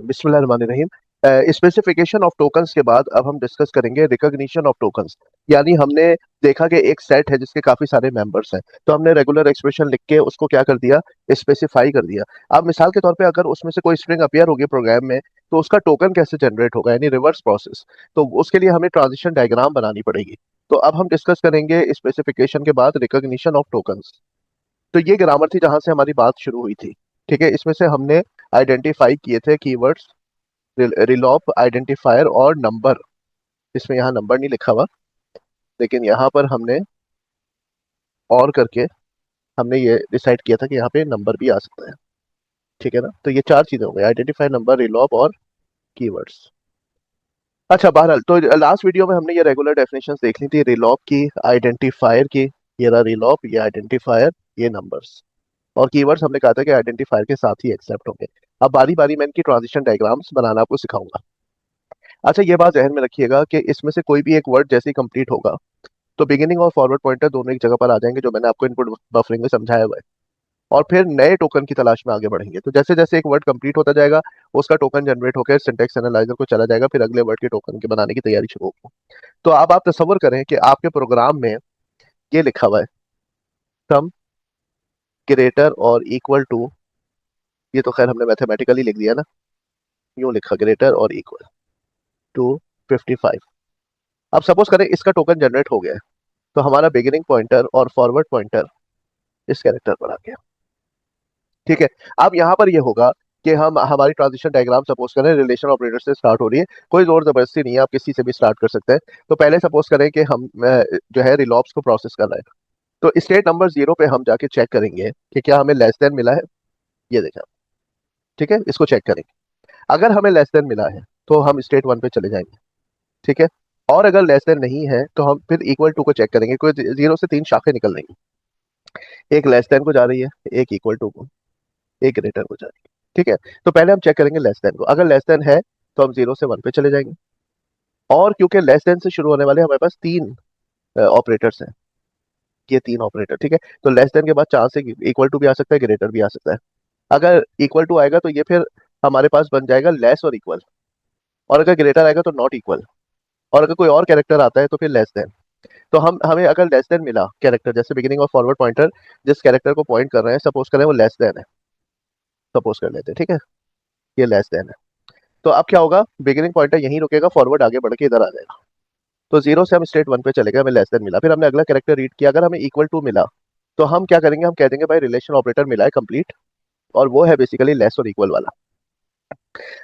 बिस्मिल्लाहिर्रहमानिर्रहीम। Specification of tokens के बाद अब हम डिस्कस करेंगे रिकॉग्निशन ऑफ टोकन्स। यानी हमने देखा कि एक सेट है जिसके काफी सारे मेंबर्स हैं, तो हमने रेगुलर एक्सप्रेशन लिख के उसको क्या कर दिया, स्पेसिफाई कर दिया। अब मिसाल के तौर पे अगर उसमें से कोई स्ट्रिंग अपीयर होगी प्रोग्राम में, तो उसका टोकन कैसे जनरेट होगा, यानी रिवर्स प्रोसेस। तो उसके लिए हमें ट्रांजिशन डायग्राम बनानी पड़ेगी। तो अब हम डिस्कस करेंगे स्पेसिफिकेशन के बाद रिकॉग्निशन ऑफ टोकन्स। तो ये ग्रामर थी जहां से हमारी बात शुरू हुई थी। ठीक है, इसमें से हमने आइडेंटिफाई किए थे कीवर्ड्स, रिलॉप, आइडेंटिफायर और नंबर। इसमें यहाँ नंबर नहीं लिखा हुआ, लेकिन यहाँ पर हमने और करके हमने ये डिसाइड किया था कि यहाँ पे नंबर भी आ सकता है। ठीक है ना, तो ये चार चीजें हो गई, आइडेंटिफाई, नंबर, रिलॉप और कीवर्ड्स। अच्छा, बहरहाल तो लास्ट वीडियो में हमने ये रेगुलर डेफिनेशंस देख ली थी, रिलॉप की, आइडेंटिफायर की, ये रहा रिलॉप, ये आइडेंटिफायर, ये नंबर्स। और कीवर्ड्स हमने कहा था कि आइडेंटिफायर के साथ ही एक्सेप्ट होंगे। अब बारी बारी मैं इनकी ट्रांजिशन डायग्राम्स बनाना आपको सिखाऊंगा। अच्छा, ये बात जहन में रखिएगा कि इसमें से कोई भी एक वर्ड जैसे ही कंप्लीट होगा, तो बिगिनिंग और फॉरवर्ड पॉइंटर दोनों एक जगह पर आ जाएंगे, जो मैंने आपको इनपुट बफरिंग में समझाया हुआ है। और फिर नए टोकन की तलाश में आगे बढ़ेंगे। तो जैसे जैसे एक वर्ड कंप्लीट होता जाएगा, उसका टोकन जनरेट होकर सिंटेक्स एनालाइजर को चला जाएगा, फिर अगले वर्ड के टोकन के बनाने की तैयारी शुरू होगी। तो अब आप तस्वर करें कि आपके प्रोग्राम में ये लिखा हुआ है, सम ग्रेटर और इक्वल टू, ये तो खैर हमने मैथमेटिकली लिख दिया ना, यूं लिखा, ग्रेटर और इक्वल टू 55। अब सपोज करें इसका टोकन जनरेट हो गया है, तो हमारा बिगिनिंग पॉइंटर और फॉरवर्ड पॉइंटर इस कैरेक्टर पर आ गया। ठीक है, अब यहाँ पर ये होगा कि हम हमारी ट्रांजिशन डायग्राम सपोज करें रिलेशन ऑपरेटर से स्टार्ट हो रही है। कोई जोर जबरदस्ती नहीं है, आप किसी से भी स्टार्ट कर सकते हैं। तो पहले सपोज करें कि हम जो है रिलॉप्स को प्रोसेस कर रहे हैं। तो स्टेट नंबर 0 पे हम जाके चेक करेंगे कि क्या हमें लेस देन मिला है। ये देखा, ठीक है, इसको चेक करेंगे। अगर हमें लेस देन मिला है तो हम स्टेट 1 पे चले जाएंगे। ठीक है, और अगर लेस देन नहीं है तो हम फिर इक्वल टू को चेक करेंगे। कोई 0 से 3 शाखें निकल रही हैं, एक लेस देन को जा रही है, एक इक्वल टू को, एक ग्रेटर को जा रही है। ठीक है, तो पहले हम चेक करेंगे लेस देन को। अगर लेस देन है तो हम 0 से 1 पे चले जाएंगे। और क्योंकि लेस देन से शुरू होने वाले हमारे पास तीन ऑपरेटर्स हैं, ये तीन ऑपरेटर। ठीक है, तो लेस देन के बाद चांस है इक्वल टू भी आ सकता है, ग्रेटर भी आ सकता है। अगर इक्वल टू आएगा तो ये फिर हमारे पास बन जाएगा लेस और इक्वल। और अगर ग्रेटर आएगा तो नॉट इक्वल। और अगर कोई और कैरेक्टर आता है तो फिर लेस देन। तो हम हमें अगर लेस देन मिला कैरेक्टर, जैसे बिगिनिंग और फॉरवर्ड पॉइंटर जिस कैरेक्टर को पॉइंट कर रहे हैं, सपोज करें वो लेस देन है, सपोज कर लेते हैं। ठीक है, ये लेस देन है। तो अब क्या होगा, बिगिनिंग पॉइंटर यहीं रुकेगा, फॉरवर्ड आगे बढ़ के इधर आ जाएगा। तो 0 से हम स्टेट 1 पे चले गए, हमें लेस देन मिला, फिर हमने अगला कैरेक्टर रीड किया, अगर हमें इक्वल टू मिला तो हम क्या करेंगे, हम कह देंगे भाई रिलेशन ऑपरेटर मिला है कंप्लीट, और वो है बेसिकली लेस और इक्वल वाला।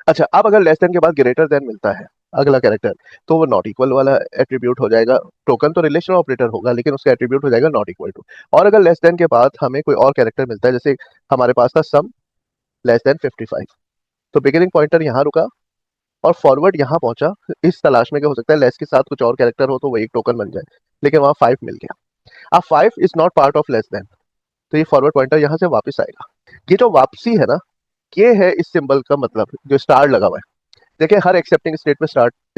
अच्छा, अब अगर लेस देन के बाद ग्रेटर देन मिलता है अगला कैरेक्टर, तो वो नॉट इक्वल वाला एट्रीब्यूट हो जाएगा। टोकन तो रिलेशन ऑपरेटर होगा, लेकिन उसका एट्रीब्यूट हो जाएगा नॉट इक्वल टू। और अगर लेस देन के बाद हमें कोई और कैरेक्टर मिलता है, जैसे हमारे पास था सम लेस देन 55, तो बिगिनिंग पॉइंटर यहाँ रुका और फॉरवर्ड यहाँ पहुंचा, इस तलाश में क्या हो सकता है, लेस के साथ कुछ और कैरेक्टर हो तो वो एक टोकन बन जाए, लेकिन वहां 5 मिल गया। अब 5 is not part of less than, तो ये फॉरवर्ड पॉइंटर यहाँ से वापस आएगा। ये जो वापसी है ना, ये है इस सिंबल का मतलब, जो स्टार लगा हुआ है। देखिए, हर एक्सेप्टिंग स्टेट में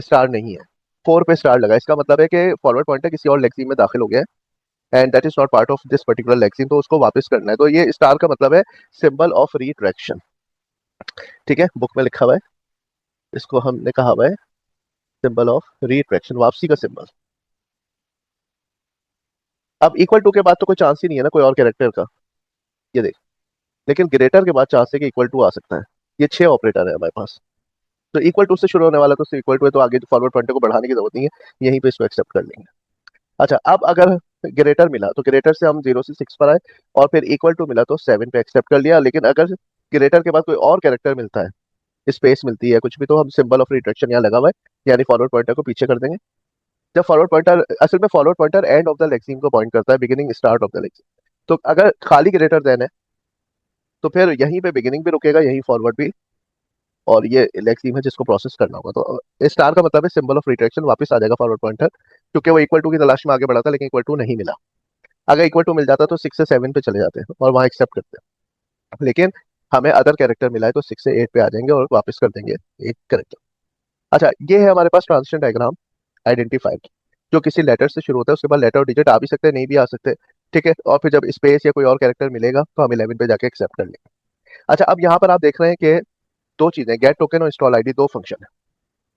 स्टार नहीं है। 4 पे स्टार लगा, इसका मतलब है कि फॉरवर्ड पॉइंटर किसी और लेक्सिम में दाखिल हो गया है, and that is not part of this particular lexeme, तो उसको वापस करना है। तो ये स्टार का मतलब है सिंबल ऑफ रिट्रैक्शन। ठीक है, बुक में लिखा हुआ है, इसको हमने कहा हुआ है सिंबल ऑफ रिट्रैक्शन, वापसी का सिंबल। अब इक्वल टू के बाद तो कोई चांस ही नहीं है ना कोई और कैरेक्टर का, ये देख। लेकिन ग्रेटर के बाद चांस है कि इक्वल टू आ सकता है। ये 6 ऑपरेटर है हमारे पास। तो इक्वल टू से शुरू होने वाला तो इक्वल टू है, तो आगे फॉरवर्ड पॉइंटर को बढ़ाने की जरूरत नहीं है, यहीं पे इसको एक्सेप्ट कर लेंगे। अच्छा, अब अगर ग्रेटर मिला तो ग्रेटर से हम 0 से 6 पर आए, और फिर इक्वल टू मिला तो 7 पे एक्सेप्ट कर लिया। लेकिन अगर ग्रेटर के बाद कोई और कैरेक्टर मिलता है, स्पेस मिलती है कुछ भी, तो हम सिंबल ऑफ रिट्रैक्शन यहाँ लगा हुआ है, यानी फॉरवर्ड पॉइंटर को पीछे कर देंगे। जब फॉरवर्ड पॉइंटर, असल में forward pointer end of the lexeme को पॉइंट करता है, beginning start of the lexeme. तो अगर खाली ग्रेटर देन है तो फिर यहीं पे बिगिनिंग भी रुकेगा, यहीं फॉरवर्ड भी, और ये लेक्सिम है जिसको प्रोसेस करना होगा। तो स्टार का मतलब है सिंबल ऑफ रिट्रैक्शन, वापस आ जाएगा फॉरवर्ड पॉइंटर, क्योंकि वो इक्वल टू की तलाश में आगे बढ़ा था लेकिन इक्वल टू नहीं मिला। अगर इक्वल टू मिल जाता तो 6 से 7 पे चले जाते हैं और वहां एक्सेप्ट करते हैं, लेकिन हमें अदर कैरेक्टर मिला है तो 6 से 8 पे आ जाएंगे और वापस कर देंगे एक कैरेक्टर। अच्छा, ये है हमारे पास ट्रांजिशन डायग्राम आइडेंटिफायर की, जो किसी लेटर से शुरू होता है, उसके बाद लेटर और डिजिट आ भी सकते हैं, नहीं भी आ सकते। ठीक है, और फिर जब स्पेस या कोई और कैरेक्टर मिलेगा तो हम 11 पे जाके एक्सेप्ट कर लेंगे। अच्छा, अब यहाँ पर आप देख रहे हैं कि दो चीजें, गेट टोकन और इंस्टॉल आईडी, दो फंक्शन है।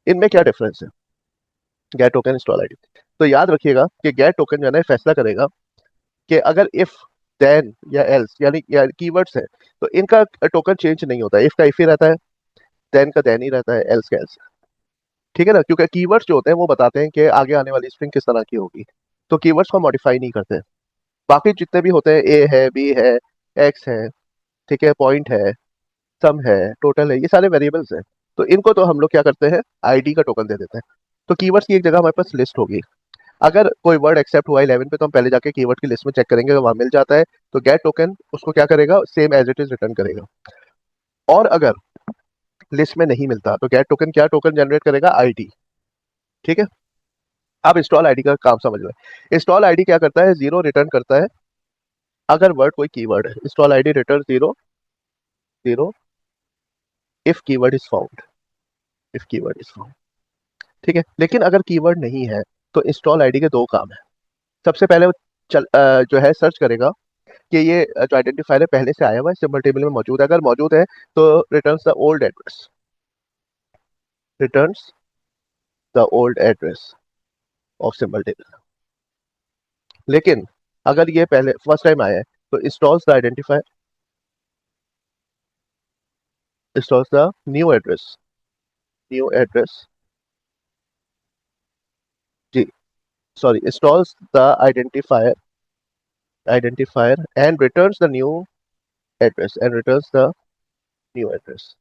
इनमें क्या डिफरेंस है, गेट टोकन इंस्टॉल आईडी? तो याद रखिएगा कि गेट टोकन जो है ना फैसला करेगा कि अगर इफ, देन या एल्स यानी कीवर्ड्स है तो इनका टोकन चेंज नहीं होता। इफ का इफ ही रहता है, देन का देन ही रहता है, एल्स का एल्स। ठीक है ना, क्योंकि कीवर्ड्स जो होते हैं वो बताते हैं कि आगे आने वाली स्ट्रिंग किस तरह की होगी, तो कीवर्ड्स को मॉडिफाई नहीं करते। बाकी जितने भी होते हैं, ए है, बी है, एक्स है, ठीक है, पॉइंट है, सम है, टोटल है, ये सारे वेरिएबल्स हैं। तो इनको तो हम लोग क्या करते हैं, आईडी का टोकन दे देते हैं। तो कीवर्ड्स की एक जगह हमारे पास लिस्ट होगी। अगर कोई वर्ड एक्सेप्ट हुआ 11 पे तो हम पहले जाके कीवर्ड की लिस्ट में चेक करेंगे, अगर वहां मिल जाता है तो गेट टोकन उसको क्या करेगा, same as it is return करेगा। और अगर लिस्ट में नहीं मिलता तो गेट टोकन क्या टोकन जनरेट करेगा, आईडी। ठीक है, आप इंस्टॉल आईडी का काम समझ लो। इंस्टॉल आईडी क्या करता है, जीरो रिटर्न करता है अगर वर्ड कोई कीवर्ड है। Install ID return zero zero if keyword is found, if keyword is found. ठीक है, लेकिन अगर कीवर्ड नहीं है तो इंस्टॉल आईडी के दो काम है। सबसे पहले वो जो है सर्च करेगा कि ये जो आइडेंटिफायर है पहले से आया हुआ है, सिंबल टेबल में मौजूद है। अगर मौजूद है तो returns the old address, returns the old address of symbol table. लेकिन अगर ये पहले फर्स्ट टाइम आया है तो installs the identifier, installs the new address, new address, जी sorry, installs the identifier, identifier and returns the new address, and returns the new address.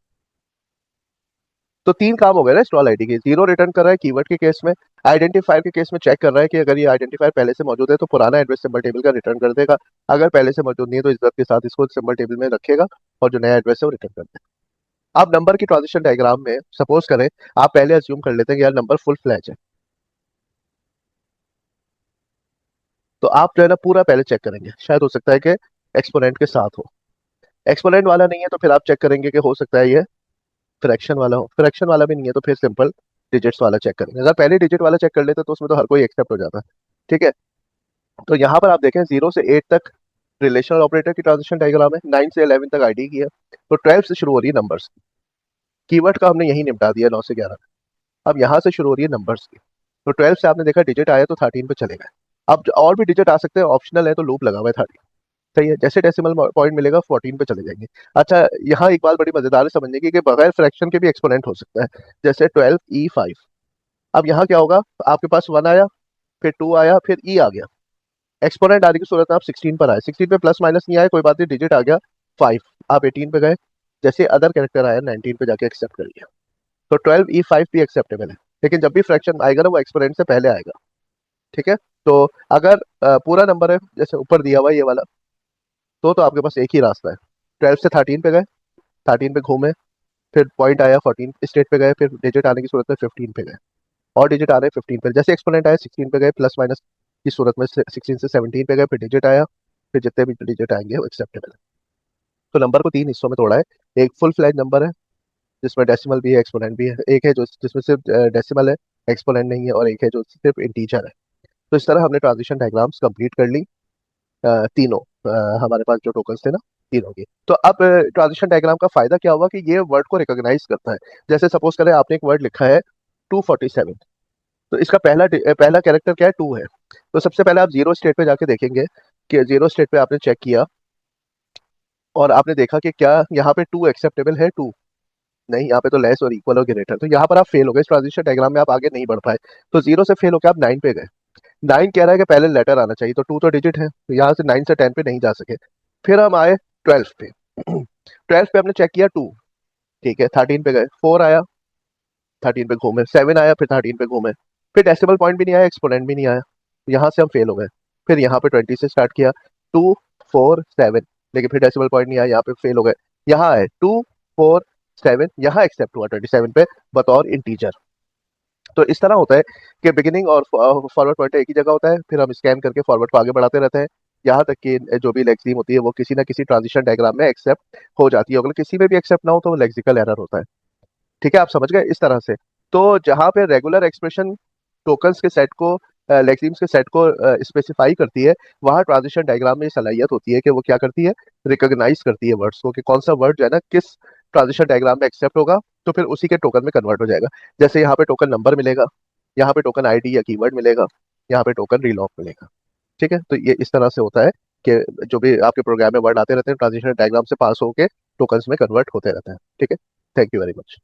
तो तीन काम हो गए ना इंस्टॉल आईडी के। जीरो रिटर्न कर रहा है कीवर्ड के केस में, आइडेंटिफायर के केस में चेक कर रहा है कि अगर ये आइडेंटिफायर पहले से मौजूद है तो पुराना एड्रेस सिंबल टेबल का रिटर्न कर देगा, अगर पहले से मौजूद नहीं है तो इज्जत के साथ इसको सिंबल टेबल में रखेगा और जो नया एड्रेस है वो रिटर्न कर देगा। अब नंबर की ट्रांजिशन डायग्राम में सपोज करें, आप पहले अज्यूम कर लेते हैं कि यार नंबर फुल फ्लैज है, तो आप जो है ना पूरा पहले चेक करेंगे। शायद हो सकता है कि एक्सपोनेंट के साथ हो, एक्सपोनेंट वाला नहीं है तो फिर आप चेक करेंगे कि हो सकता है ये फ्रैक्शन वाला हो, फ्रैक्शन वाला भी नहीं है तो फिर सिंपल डिजिट्स वाला चेक करेंगे। अगर पहले डिजिट वाला चेक कर लेते तो उसमें तो हर कोई एक्सेप्ट हो जाता है। ठीक है, तो यहाँ पर आप देखें 0 से 8 तक रिलेशनल ऑपरेटर की ट्रांजिशन डायग्राम है, 9 से 11 तक आईडी की है, तो 12 से शुरू हो रही है नंबर्स। कीवर्ड का हमने यही निपटा दिया 9 से 11। अब यहाँ से शुरू हो रही है नंबर्स की, तो 12 से आपने देखा डिजिट आया तो 13 पे चले गए। अब और भी डिजिट आ सकते हैं, ऑप्शनल है, तो लूप लगा हुआ है 13। सही है, जैसे डेसिमल पॉइंट मिलेगा 14 पे चले जाएंगे। अच्छा, यहाँ एक बात बड़ी मजेदार है समझने की कि बगैर फ्रैक्शन के भी एक्सपोनेंट हो सकता है, जैसे 12e5। अब यहाँ क्या होगा, आपके पास 1 आया, फिर 2 आया, फिर ई आ गया। एक्सपोनेंट आने की सूरत में आप 16 पर आए, 16 पे प्लस माइनस नहीं आया, कोई बात नहीं, डिजिट आ गया 5, आप 18 पे गए, जैसे अदर कैरेक्टर आया 19 पे जाके एक्सेप्ट कर लिया। तो 12e5 भी एक्सेप्टेबल है, लेकिन जब भी फ्रैक्शन आएगा ना वो एक्सपोनेंट से पहले आएगा। ठीक है, तो अगर पूरा नंबर है जैसे ऊपर दिया हुआ है ये वाला, तो आपके पास एक ही रास्ता है। 12 से 13 पे गए, 13 पे घूमे, फिर पॉइंट आया 14 स्टेट पे गए, फिर डिजिट आने की सूरत में 15 पे गए, और डिजिट आ रहे 15 पे, जैसे एक्सपोनेंट आया 16 पे गए, प्लस माइनस की सूरत में 16 से 17 पे गए, फिर डिजिट आया, फिर जितने भी डिजिट आएंगे वो एक्सेप्टेबल है। तो नंबर को तीन हिस्सों में तोड़ा है। एक फुल फ्लैज नंबर है जिसमें डेसिमल भी है, एक्सपोनेंट भी है। एक है जो जिसमें सिर्फ डेसिमल है, एक्सपोनेंट नहीं है, और एक है जो सिर्फ इंटीजर है। तो इस तरह हमने ट्रांजिशन डायग्राम्स कंप्लीट कर ली, तीनों हमारे पास जो टोकन्स थे ना, तीनों की। तो अब ट्रांजिशन डायग्राम का फायदा क्या हुआ कि ये वर्ड को रिकॉग्नाइज करता है। जैसे सपोज करें आपने एक वर्ड लिखा है 247, तो इसका पहला कैरेक्टर क्या है, 2 है। तो सबसे पहले आप जीरो स्टेट पे जाके देखेंगे कि जीरो स्टेट पे आपने चेक किया और आपने देखा कि क्या यहाँ पे 2 एक्सेप्टेबल है, 2 नहीं, यहाँ पे तो लेस और इक्वल और ग्रेटर, तो यहाँ पर आप फेल हो गए, इस ट्रांजिशन डायग्राम में आप आगे नहीं बढ़ पाए। तो जीरो से फेल होकर आप 9 पे गए। 9 कह रहा है कि पहले लेटर आना चाहिए, तो 2 तो डिजिट है, तो यहाँ से 9 से 10 पे नहीं जा सके। फिर हम आए 12 पे, 12 पे हमने चेक किया 2, ठीक है, 13 पे गए, 4 आया, 13 पे घूमे, 7 आया, फिर 13 पे घूमे, फिर डेसिमल पॉइंट भी नहीं आया, एक्सपोनेंट भी नहीं आया, यहाँ से हम फेल हो गए। फिर यहाँ पे 20 से स्टार्ट किया, 2 4 7, लेकिन फिर डेसिमल पॉइंट नहीं आया, यहाँ पे फेल हो गए। यहाँ आए 2 4 7, यहाँ एक्सेप्ट हुआ 27 पे बतौर इंटीजर। तो इस तरह होता है कि बिगिनिंग और फॉरवर्ड पॉइंटर एक ही जगह होता है, फिर हम स्कैन करके फॉरवर्ड को आगे बढ़ाते रहते हैं, यहाँ तक कि जो भी लेक्सिम होती है वो किसी ना किसी ट्रांजिशन डायग्राम में एक्सेप्ट हो जाती है। अगर किसी में भी एक्सेप्ट ना हो तो वो लेक्सिकल एरर होता है। ठीक है, आप समझ गए इस तरह से। तो जहाँ पे रेगुलर एक्सप्रेशन टोकन्स के सेट को, लेक्सिम्स के सेट को स्पेसिफाई करती है, वहाँ ट्रांजिशन डायग्राम में ये सलाहियत होती है कि वो क्या करती है, रिकॉग्नाइज करती है वर्ड्स को कि कौन सा वर्ड जो है ना किस ट्रांजिशन डायग्राम में एक्सेप्ट होगा तो फिर उसी के टोकन में कन्वर्ट हो जाएगा। जैसे यहाँ पे टोकन नंबर मिलेगा, यहाँ पे टोकन आईडी या कीवर्ड मिलेगा, यहाँ पे टोकन रीलॉक मिलेगा। ठीक है, तो ये इस तरह से होता है कि जो भी आपके प्रोग्राम में वर्ड आते रहते हैं ट्रांजिशन डायग्राम से पास होके टोकन्स में कन्वर्ट होते रहते हैं। ठीक है, थैंक यू वेरी मच।